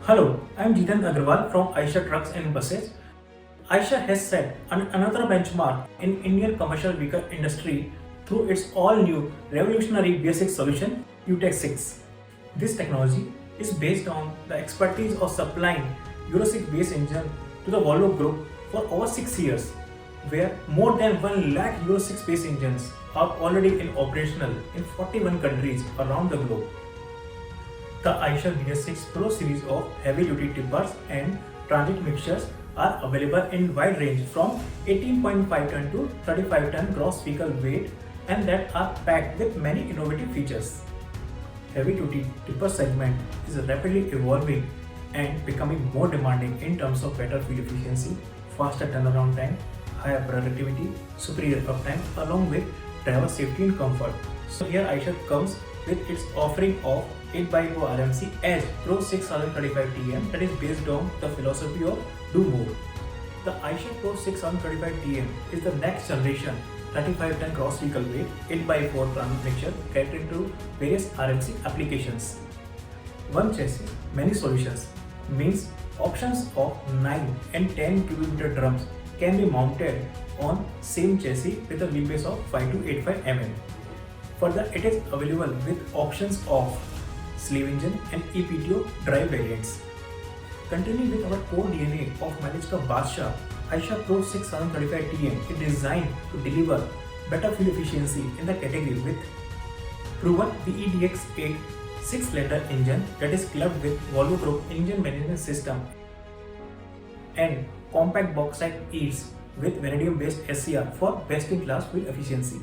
Hello, I am Jitan Agarwal from Eicher Trucks and Buses. Eicher has set another benchmark in Indian commercial vehicle industry through its all-new revolutionary basic solution UTEC 6. This technology is based on the expertise of supplying Euro 6 base engine to the Volvo Group for over 6 years, where more than 1 lakh Euro 6 base engines are already operational in 41 countries around the globe. The Eicher BS6 Pro series of heavy-duty tippers and transit mixtures are available in wide range from 18.5 ton to 35 ton gross vehicle weight and that are packed with many innovative features. Heavy-duty tipper segment is rapidly evolving and becoming more demanding in terms of better fuel efficiency, faster turnaround time, higher productivity, superior uptime along with driver safety and comfort. So here Eicher comes with its offering of 8x4 RMC Edge Pro 6035 TM that is based on the philosophy of do more. The Eicher Pro 6035 TM is the next generation 35 ton gross vehicle weight 8x4 transit mixture catering to various RMC applications. One chassis, many solutions means options of 9 and 10 cubic meter drums can be mounted on same chassis with a wheelbase of 5 to 85 mm. Further, it is available with options of sleeve engine and ePTO drive variants. Continuing with our core DNA of mileage ka Badshah, Eicher Pro 6035 TM is designed to deliver better fuel efficiency in the category with proven VEDX8 6-cylinder engine that is clubbed with Volvo Group engine management system and compact bauxite eaves with vanadium-based SCR for best-in-class fuel efficiency,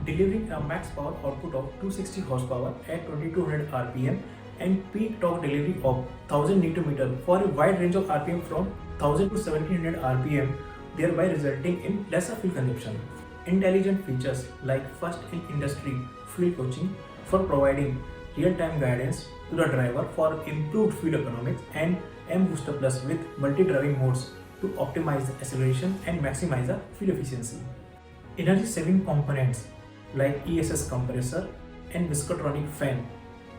delivering a max power output of 260 horsepower at 2200 rpm and peak torque delivery of 1000 Nm for a wide range of rpm from 1000 to 1700 rpm, thereby resulting in lesser fuel consumption. Intelligent features like first in industry fuel coaching for providing real-time guidance to the driver for improved fuel economics and M Booster Plus with multi-driving modes to optimize the acceleration and maximize the fuel efficiency. Energy-saving components like ESS compressor and viscotronic fan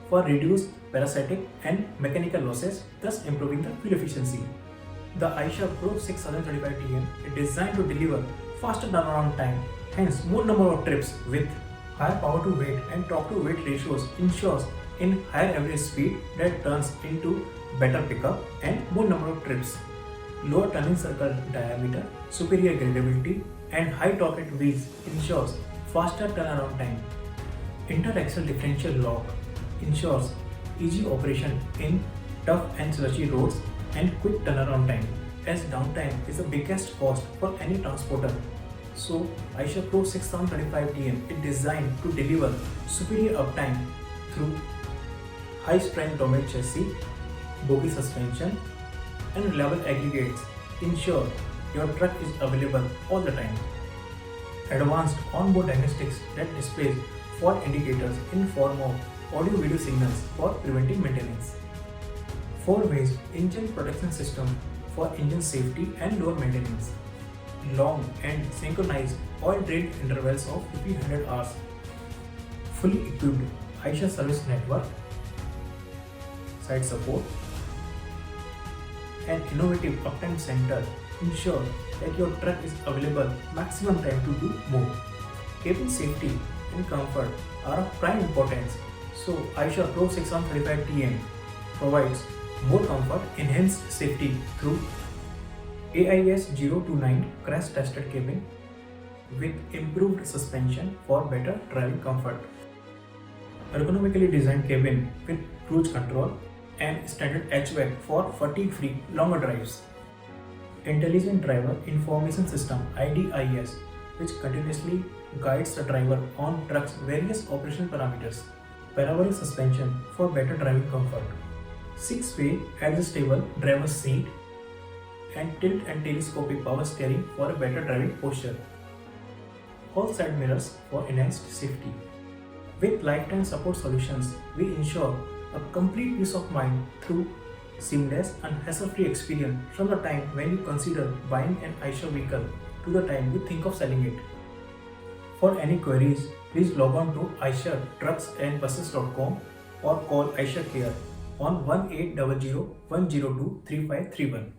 for reduced parasitic and mechanical losses, thus improving the fuel efficiency. The Eicher Pro 6035 TM is designed to deliver faster turnaround time, hence more number of trips with higher power to weight and torque to weight ratios ensures in higher average speed that turns into better pickup and more number of trips. Lower turning circle diameter, superior gradability and high torque at wheels ensures faster turnaround time. Interaxial differential lock ensures easy operation in tough and slushy roads and quick turnaround time, as downtime is the biggest cost for any transporter. So Eicher Pro 6035 TM is designed to deliver superior uptime through high strength domed chassis, bogie suspension and reliable aggregates ensure your truck is available all the time. Advanced onboard diagnostics that displays fault indicators in form of audio-video signals for preventive maintenance. 4-way engine protection system for engine safety and lower maintenance. Long and synchronized oil drain intervals of 100 hours. Fully equipped Eicher service network, site support, and innovative uptime center ensure that your truck is available maximum time to do more. Cabin safety and comfort are of prime importance, so Eicher Pro 6035 TM provides more comfort, enhanced safety through AIS 029 crash tested cabin with improved suspension for better driving comfort. Ergonomically designed cabin with cruise control and standard HVAC for fatigue-free longer drives. Intelligent Driver Information System IDIS, which continuously guides the driver on truck's various operational parameters. Parabolic suspension for better driving comfort. 6-way adjustable driver's seat and tilt and telescopic power steering for a better driving posture. All side mirrors for enhanced safety. With lifetime support solutions, we ensure a complete peace of mind through seamless and hassle-free experience from the time when you consider buying an Eicher vehicle to the time you think of selling it. For any queries, please log on to eichertrucksandbuses.com or call Eicher Care on 1800 102 3531.